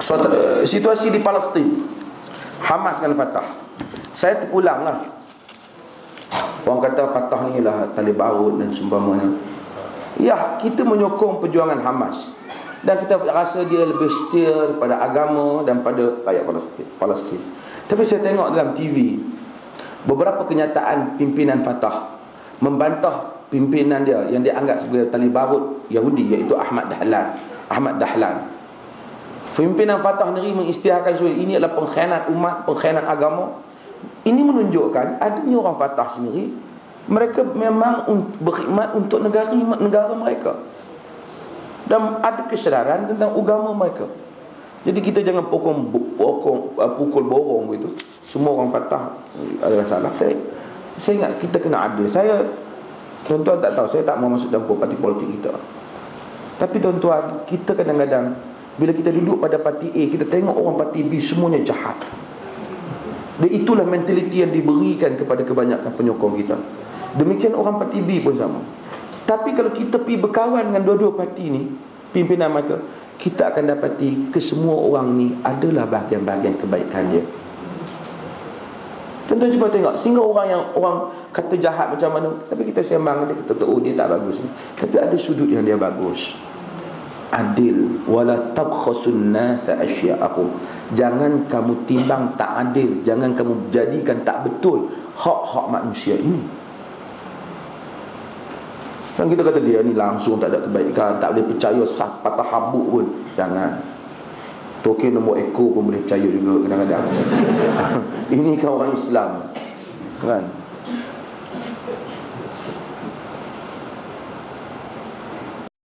So, situasi di Palestin, Hamas dengan Fatah, saya terulang lah. Orang kata Fatah ni lah tali baut dan seumpamanya. Ya, kita menyokong perjuangan Hamas, dan kita rasa dia lebih setia pada agama dan pada rakyat Palestin. Tapi saya tengok dalam TV beberapa kenyataan pimpinan Fatah membantah pimpinan dia yang dianggap sebagai tali baut Yahudi, iaitu Ahmad Dahlan. Pimpinan Fatah sendiri mengisytiharkan ini adalah pengkhianat umat, pengkhianat agama. Ini menunjukkan adanya orang Fatah sendiri, mereka memang berkhidmat untuk negara mereka dan ada kesedaran tentang agama mereka. Jadi kita jangan pukul borong begitu. Semua orang Fatah ada masalah. Saya ingat kita kena adil. Tuan-tuan tak tahu, saya tak mau masuk campur parti politik kita. Tapi tuan-tuan, kita kadang-kadang bila kita duduk pada parti A, kita tengok orang parti B semuanya jahat. Dan itulah mentaliti yang diberikan kepada kebanyakan penyokong kita. Demikian orang parti B pun sama. Tapi kalau kita pergi berkawan dengan dua-dua parti ni, pimpinan mereka, kita akan dapati kesemua orang ni adalah bahagian-bahagian kebaikan dia. Tuan-tuan cuba tengok, sehingga orang kata jahat macam mana, tapi kita sembang dia, kita tahu dia tak bagus ni, tapi ada sudut yang dia bagus. Adil, wala tabkhasun nasa asya'ahum. Jangan kamu timbang tak adil, jangan kamu jadikan tak betul hak-hak manusia ini. Kan kita kata dia ni langsung tak ada kebaikan, tak boleh percaya, patah habuk pun jangan. Token nombor ekor pun boleh percaya juga kadang-kadang. Ini kan orang Islam, kan?